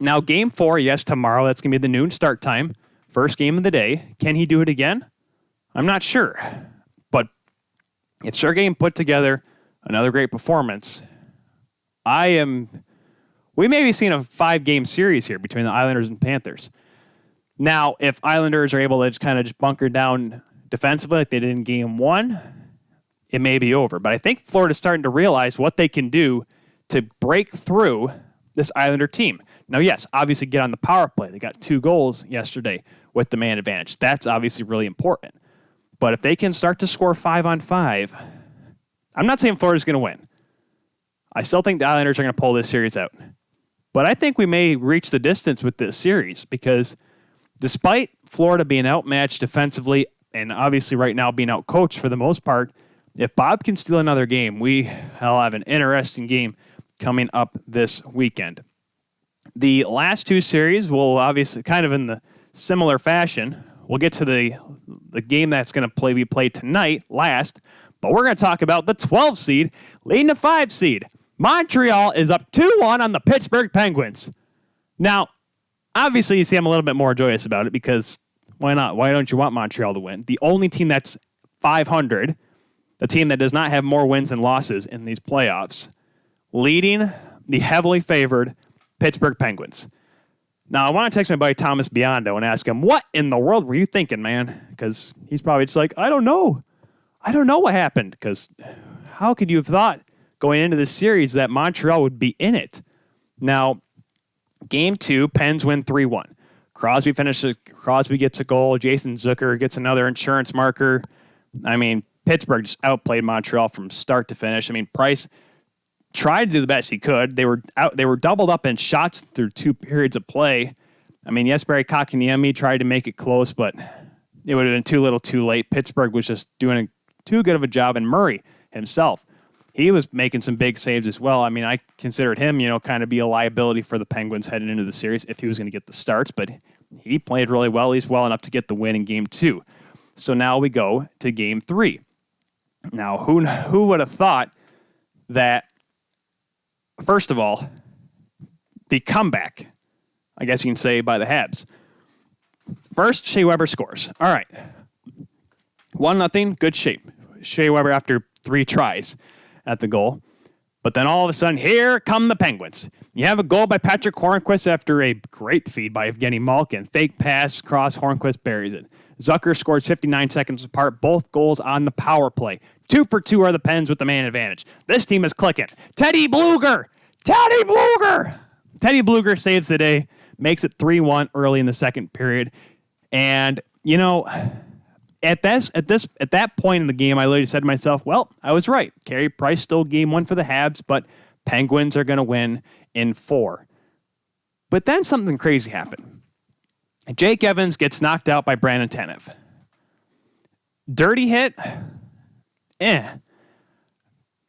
Now, Game 4, tomorrow, that's going to be the noon start time. First game of the day. Can he do it again? I'm not sure. But if Sergei can put together another great performance, I am we may be seeing a 5-game series here between the Islanders and Panthers. Now, if Islanders are able to kind of just bunker down defensively like they did in Game 1, it may be over. But I think Florida's starting to realize what they can do to break through this Islander team. Now, yes, obviously get on the power play. They got 2 goals yesterday with the man advantage. That's obviously really important. But if they can start to score 5-on-5, I'm not saying Florida's going to win. I still think the Islanders are going to pull this series out. But I think we may reach the distance with this series because despite Florida being outmatched defensively and obviously right now being outcoached for the most part, if Bob can steal another game, we'll have an interesting game coming up this weekend. The last 2 series will obviously kind of in the similar fashion. We'll get to the game that's going to be played tonight last, but we're going to talk about the 12 seed leading the 5 seed. Montreal is up 2-1 on the Pittsburgh Penguins. Now, obviously, you see I'm a little bit more joyous about it because why not? Why don't you want Montreal to win? The only team that's 500, the team that does not have more wins than losses in these playoffs, leading the heavily favored Pittsburgh Penguins. Now, I want to text my buddy Thomas Biondo and ask him, what in the world were you thinking, man? Because he's probably just like, I don't know. I don't know what happened. Because how could you have thought going into this series that Montreal would be in it? Now, Game 2, Pens win 3-1. Crosby gets a goal. Jason Zucker gets another insurance marker. I mean, Pittsburgh just outplayed Montreal from start to finish. I mean, Price tried to do the best he could. They were doubled up in shots through 2 periods of play. I mean, Jesperi Kotkaniemi tried to make it close, but it would have been too little too late. Pittsburgh was just doing too good of a job, and Murray himself, he was making some big saves as well. I mean, I considered him, kind of be a liability for the Penguins heading into the series if he was going to get the starts, but he played really well, at least well enough to get the win in Game 2. So now we go to Game 3. Now, who would have thought that, first of all, the comeback, I guess you can say, by the Habs. First, Shea Weber scores. All right. 1-0, good shape. Shea Weber after 3 tries at the goal. But then all of a sudden, here come the Penguins. You have a goal by Patrick Hornquist after a great feed by Evgeny Malkin. Fake pass, cross, Hornquist buries it. Zucker scores 59 seconds apart, both goals on the power play. 2 for 2 are the Pens with the man advantage. This team is clicking. Teddy Bluger saves the day, makes it 3-1 early in the second period. And, at that point in the game, I literally said to myself, well, I was right. Carey Price stole Game 1 for the Habs, but Penguins are going to win in 4. But then something crazy happened. Jake Evans gets knocked out by Brandon Tanev. Dirty hit?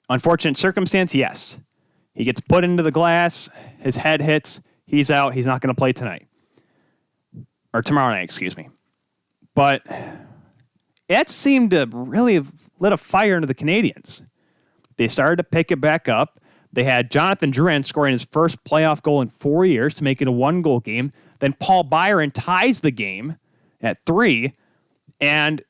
Unfortunate circumstance? Yes. He gets put into the glass. His head hits. He's out. He's not going to play tonight. Or tomorrow night, excuse me. But it seemed to really have lit a fire into the Canadiens. They started to pick it back up. They had Jonathan Drouin scoring his first playoff goal in 4 years to make it a 1-goal game. Then Paul Byron ties the game at 3. And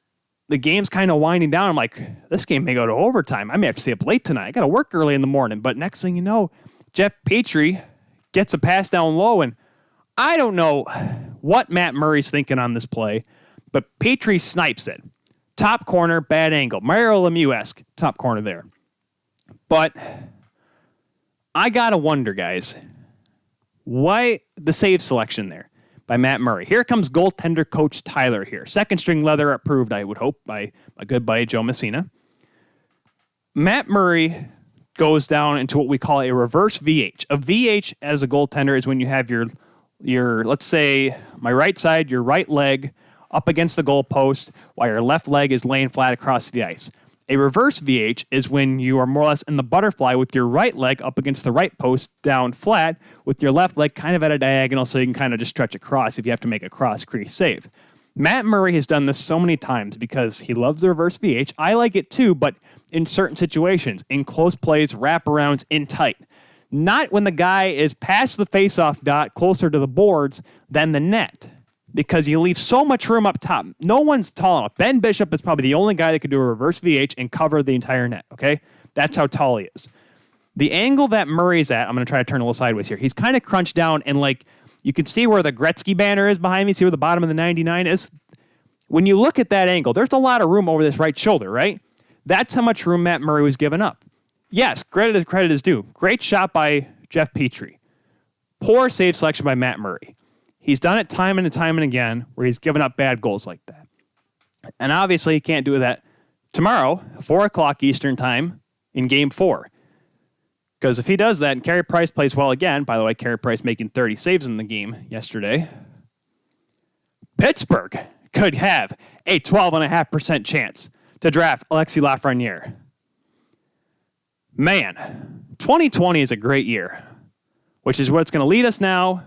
the game's kind of winding down. I'm like, this game may go to overtime. I may have to stay up late tonight. I got to work early in the morning. But next thing you know, Jeff Petrie gets a pass down low. And I don't know what Matt Murray's thinking on this play, but Petrie snipes it. Top corner, bad angle. Mario Lemieux-esque top corner there. But I got to wonder, guys, why the save selection there by Matt Murray? Here comes goaltender coach Tyler here. Second string leather approved, I would hope, by my good buddy Joe Messina. Matt Murray goes down into what we call a reverse VH. A VH as a goaltender is when you have your let's say, my right side, your right leg up against the goalpost while your left leg is laying flat across the ice. A reverse VH is when you are more or less in the butterfly with your right leg up against the right post down flat with your left leg kind of at a diagonal so you can kind of just stretch across if you have to make a cross crease save. Matt Murray has done this so many times because he loves the reverse VH. I like it too, but in certain situations, in close plays, wraparounds, in tight. Not when the guy is past the faceoff dot closer to the boards than the net, because you leave so much room up top. No one's tall enough. Ben Bishop is probably the only guy that could do a reverse VH and cover the entire net, okay? That's how tall he is. The angle that Murray's at, I'm going to try to turn a little sideways here. He's kind of crunched down, and like you can see where the Gretzky banner is behind me. See where the bottom of the 99 is? When you look at that angle, there's a lot of room over this right shoulder, right? That's how much room Matt Murray was giving up. Yes, credit is due. Great shot by Jeff Petrie. Poor save selection by Matt Murray. He's done it time and time and again where he's given up bad goals like that. And obviously he can't do that tomorrow, 4 o'clock Eastern time in Game 4. Because if he does that and Carey Price plays well again, by the way, Carey Price making 30 saves in the game yesterday, Pittsburgh could have a 12.5% chance to draft Alexis Lafreniere. Man, 2020 is a great year, which is what's going to lead us now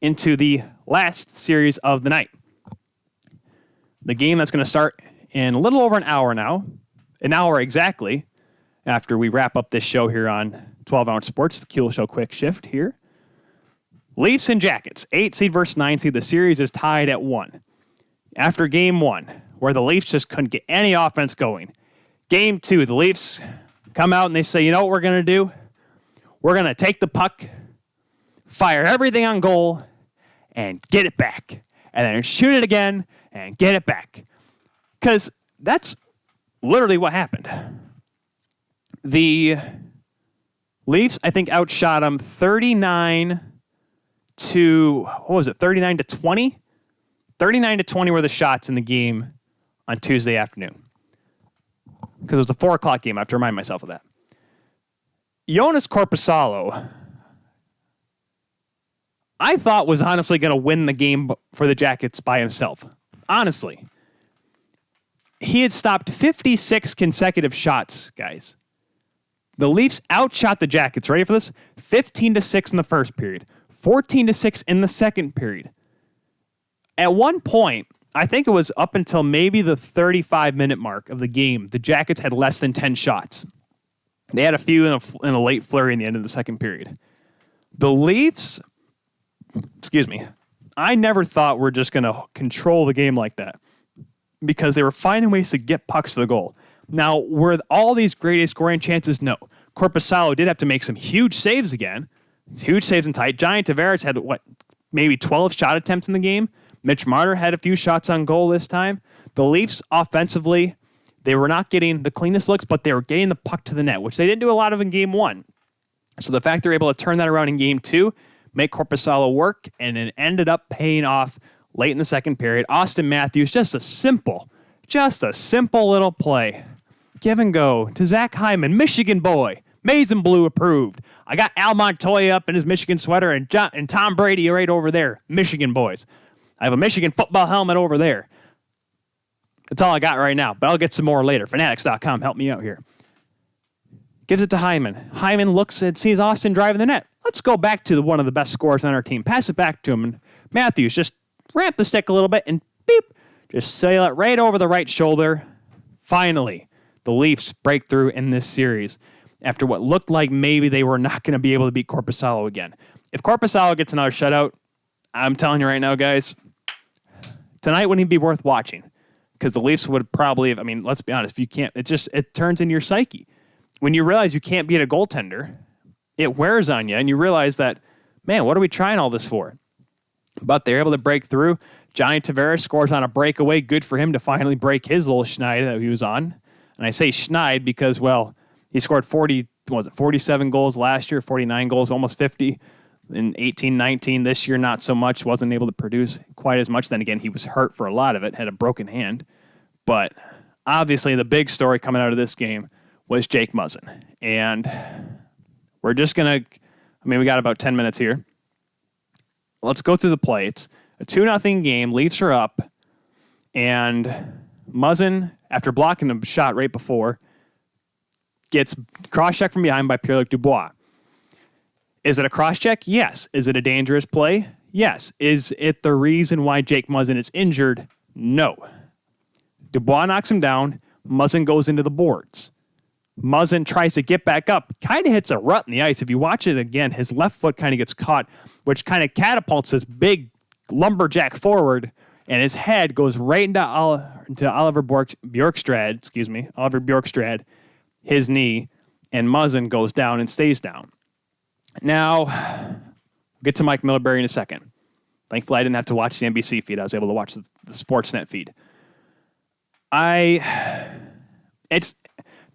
into the last series of the night. The game that's going to start in a little over an hour now, an hour exactly, after we wrap up this show here on 12-Ounce Sports, the Kuehl Show Quick Shift here. Leafs and Jackets, 8 seed versus 9 seed. The series is tied at 1. After Game 1, where the Leafs just couldn't get any offense going. Game 2, the Leafs come out and they say, you know what we're going to do? We're going to take the puck, fire everything on goal, and get it back. And then shoot it again and get it back. Because that's literally what happened. The Leafs, I think, outshot them 39 to 20? 39 to 20 were the shots in the game on Tuesday afternoon. Because it was a 4 o'clock game. I have to remind myself of that. Jonas Korpisalo, I thought was honestly going to win the game for the Jackets by himself. Honestly. He had stopped 56 consecutive shots, guys. The Leafs outshot the Jackets. Ready for this? 15-6 in the first period. 14-6 in the second period. At one point, I think it was up until maybe the 35-minute mark of the game, the Jackets had less than 10 shots. They had a few in a late flurry in the end of the second period. The Leafs, I never thought we're just going to control the game like that because they were finding ways to get pucks to the goal. Now, were all these great scoring chances? No. Korpisalo did have to make some huge saves again. Huge saves in tight. Giant Tavares had, maybe 12 shot attempts in the game. Mitch Marner had a few shots on goal this time. The Leafs, offensively, they were not getting the cleanest looks, but they were getting the puck to the net, which they didn't do a lot of in Game 1. So the fact they're able to turn that around in Game 2, make Korpisalo work, and it ended up paying off late in the second period. Austin Matthews, just a simple little play. Give and go to Zach Hyman, Michigan boy. Maize and Blue approved. I got Al Montoya up in his Michigan sweater and Tom Brady right over there. Michigan boys. I have a Michigan football helmet over there. That's all I got right now, but I'll get some more later. Fanatics.com, help me out here. Gives it to Hyman. Hyman looks and sees Austin driving the net. Let's go back to one of the best scorers on our team. Pass it back to him. And Matthews, just ramp the stick a little bit and beep. Just sail it right over the right shoulder. Finally, the Leafs break through in this series after what looked like maybe they were not going to be able to beat Korpisalo again. If Korpisalo gets another shutout, I'm telling you right now, guys, tonight wouldn't even be worth watching because the Leafs would probably have, let's be honest, if you can't, it turns into your psyche. When you realize you can't beat a goaltender, it wears on you and you realize that, man, what are we trying all this for? But they're able to break through. Giant Tavares scores on a breakaway. Good for him to finally break his little schneid that he was on. And I say schneid because, well, he scored 47 goals last year, 49 goals, almost 50 in 18-19. This year, not so much. Wasn't able to produce quite as much. Then again, he was hurt for a lot of it, had a broken hand. But obviously, the big story coming out of this game was Jake Muzzin. And we're just going to, we got about 10 minutes here. Let's go through the play. It's a 2-0 game. Leafs are up. And Muzzin, after blocking a shot right before, gets cross-checked from behind by Pierre-Luc Dubois. Is it a cross-check? Yes. Is it a dangerous play? Yes. Is it the reason why Jake Muzzin is injured? No. Dubois knocks him down. Muzzin goes into the boards. Muzzin tries to get back up. Kind of hits a rut in the ice. If you watch it again, his left foot kind of gets caught, which kind of catapults this big lumberjack forward, and his head goes right into Oliver Bjorkstrad, his knee, and Muzzin goes down and stays down. Now, we'll get to Mike Milbury in a second. Thankfully, I didn't have to watch the NBC feed. I was able to watch the Sportsnet feed. It's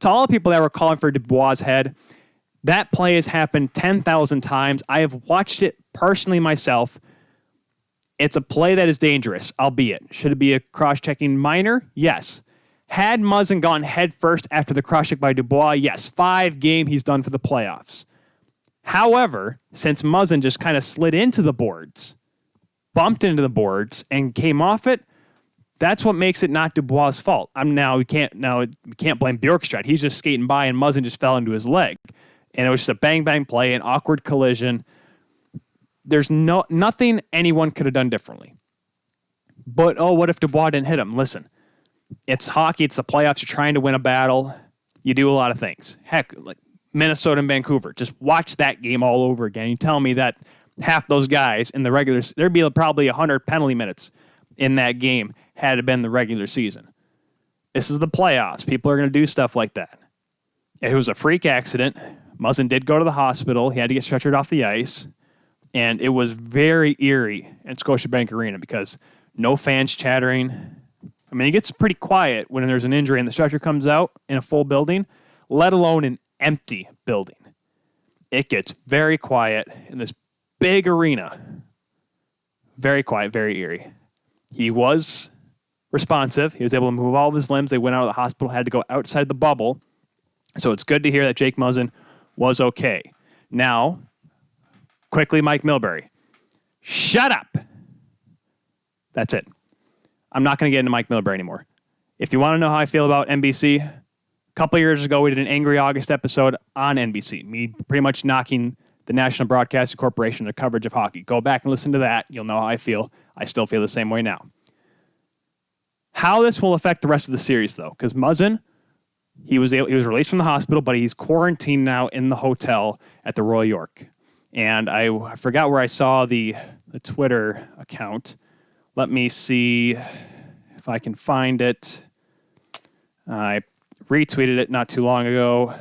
to all the people that were calling for Dubois' head, that play has happened 10,000 times. I have watched it personally myself. It's a play that is dangerous, albeit. Should it be a cross-checking minor? Yes. Had Muzzin gone head first after the cross-check by Dubois? Yes. 5 game he's done for the playoffs. However, since Muzzin just kind of slid into the boards, bumped into the boards, and came off it, that's what makes it not Dubois' fault. We can't blame Bjorkstrand. He's just skating by, and Muzzin just fell into his leg. And it was just a bang-bang play, an awkward collision. There's nothing anyone could have done differently. But, what if Dubois didn't hit him? Listen, it's hockey. It's the playoffs. You're trying to win a battle. You do a lot of things. Heck, like Minnesota and Vancouver. Just watch that game all over again. You tell me that half those guys in the regular, there'd be probably 100 penalty minutes in that game had it been the regular season. This is the playoffs. People are going to do stuff like that. It was a freak accident. Muzzin did go to the hospital. He had to get stretchered off the ice. And it was very eerie at Scotiabank Arena because no fans chattering. I mean, it gets pretty quiet when there's an injury and the stretcher comes out in a full building, let alone an empty building. It gets very quiet in this big arena. Very quiet, very eerie. He was responsive. He was able to move all of his limbs. They went out of the hospital, had to go outside the bubble. So it's good to hear that Jake Muzzin was okay. Now, quickly, Mike Milbury. Shut up. That's it. I'm not going to get into Mike Milbury anymore. If you want to know how I feel about NBC, a couple years ago, we did an Angry August episode on NBC. Me pretty much knocking the National Broadcasting Corporation, their coverage of hockey. Go back and listen to that. You'll know how I feel. I still feel the same way now. How this will affect the rest of the series, though, because Muzzin, he was released from the hospital, but he's quarantined now in the hotel at the Royal York. And I forgot where I saw the Twitter account. Let me see if I can find it. I retweeted it not too long ago.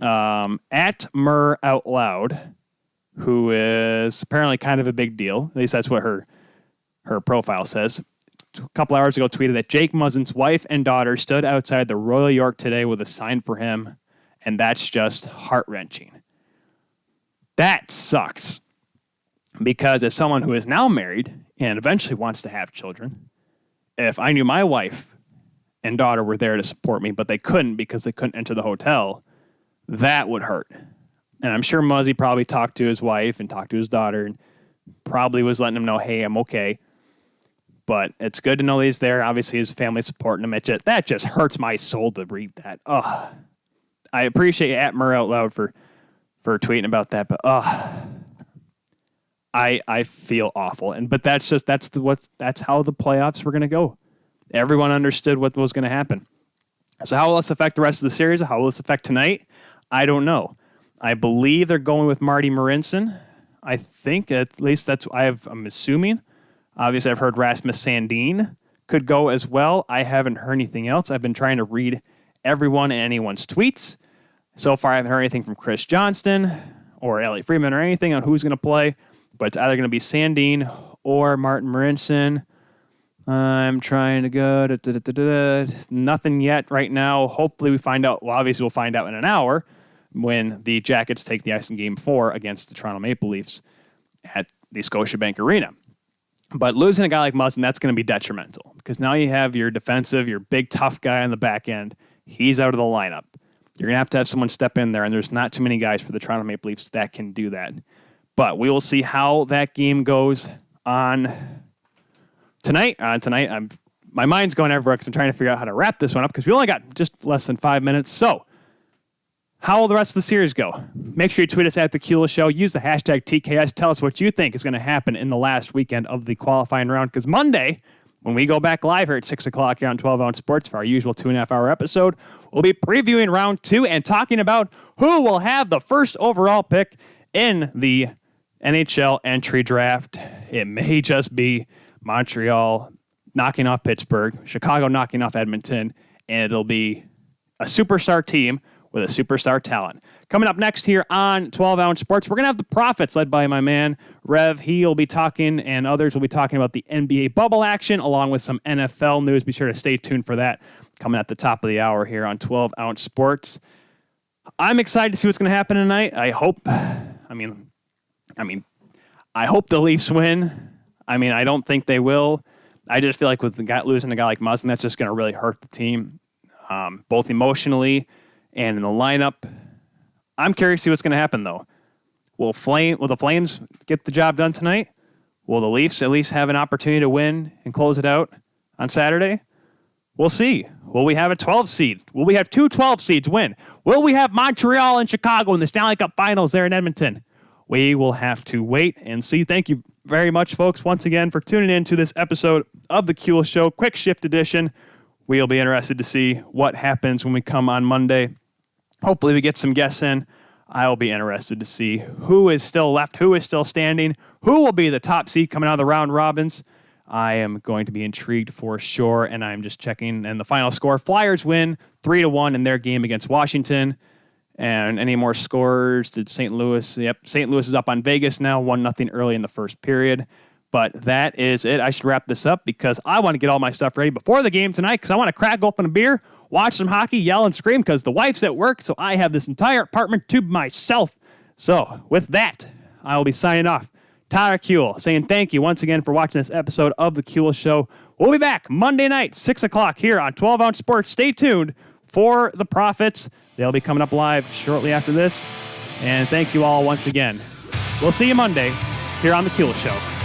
At Mur Out Loud, who is apparently kind of a big deal. At least that's what her profile says. A couple hours ago tweeted that Jake Muzzin's wife and daughter stood outside the Royal York today with a sign for him, and that's just heart-wrenching. That sucks. Because as someone who is now married and eventually wants to have children, if I knew my wife and daughter were there to support me, but they couldn't because they couldn't enter the hotel, that would hurt. And I'm sure Muzzy probably talked to his wife and talked to his daughter and probably was letting him know, hey, I'm okay. But it's good to know he's there. Obviously, his family's supporting him. That just hurts my soul to read that. I appreciate at Mur Out Loud for tweeting about that, but I feel awful. But that's how the playoffs were going to go. Everyone understood what was going to happen. So how will this affect the rest of the series? How will this affect tonight? I don't know. I believe they're going with Marty Marincin. I think at least I'm assuming. Obviously, I've heard Rasmus Sandin could go as well. I haven't heard anything else. I've been trying to read everyone and anyone's tweets. So far, I haven't heard anything from Chris Johnston or Elliot Freeman or anything on who's going to play. But it's either going to be Sandin or Martin Marincin. I'm trying to go. Nothing yet right now. Hopefully we find out. Well, obviously we'll find out in an hour when the Jackets take the ice in Game 4 against the Toronto Maple Leafs at the Scotiabank Arena. But losing a guy like Muzzin, that's going to be detrimental because now you have your defensive, your big tough guy on the back end. He's out of the lineup. You're going to have someone step in there, and there's not too many guys for the Toronto Maple Leafs that can do that. But we will see how that game goes on tonight. My mind's going everywhere because I'm trying to figure out how to wrap this one up because we only got just less than 5 minutes. So, how will the rest of the series go? Make sure you tweet us at The Kuehl Show. Use the hashtag TKS. Tell us what you think is going to happen in the last weekend of the qualifying round because Monday, when we go back live here at 6 o'clock here on 12 Ounce Sports for our usual 2.5-hour episode, we'll be previewing round 2 and talking about who will have the first overall pick in the NHL entry draft. It may just be Montreal knocking off Pittsburgh, Chicago knocking off Edmonton, and it'll be a superstar team with a superstar talent. Coming up next here on 12 Ounce Sports, we're going to have the Profits led by my man, Rev. He will be talking, and others will be talking about the NBA bubble action along with some NFL news. Be sure to stay tuned for that coming at the top of the hour here on 12 Ounce Sports. I'm excited to see what's going to happen tonight. I hope the Leafs win. I don't think they will. I just feel like with losing a guy like Muzzin, that's just going to really hurt the team, both emotionally and in the lineup. I'm curious to see what's going to happen, though. Will the Flames get the job done tonight? Will the Leafs at least have an opportunity to win and close it out on Saturday? We'll see. Will we have a 12 seed? Will we have two 12 seeds win? Will we have Montreal and Chicago in the Stanley Cup Finals there in Edmonton? We will have to wait and see. Thank you very much, folks, once again, for tuning in to this episode of The Kuehl Show, quick shift edition. We'll be interested to see what happens when we come on Monday. Hopefully we get some guests in. I'll be interested to see who is still left, who is still standing, who will be the top seed coming out of the round robins. I am going to be intrigued for sure, and I'm just checking. And the final score, Flyers win 3-1 in their game against Washington. And any more scores? Did St. Louis? Yep, St. Louis is up on Vegas now, 1-0 early in the first period. But that is it. I should wrap this up because I want to get all my stuff ready before the game tonight because I want to crack open a beer, watch some hockey, yell and scream because the wife's at work, so I have this entire apartment to myself. So with that, I will be signing off. Tyler Kuehl saying thank you once again for watching this episode of The Kuehl Show. We'll be back Monday night, 6 o'clock here on 12 Ounce Sports. Stay tuned for the Profits. They'll be coming up live shortly after this. And thank you all once again. We'll see you Monday here on The Kuehl Show.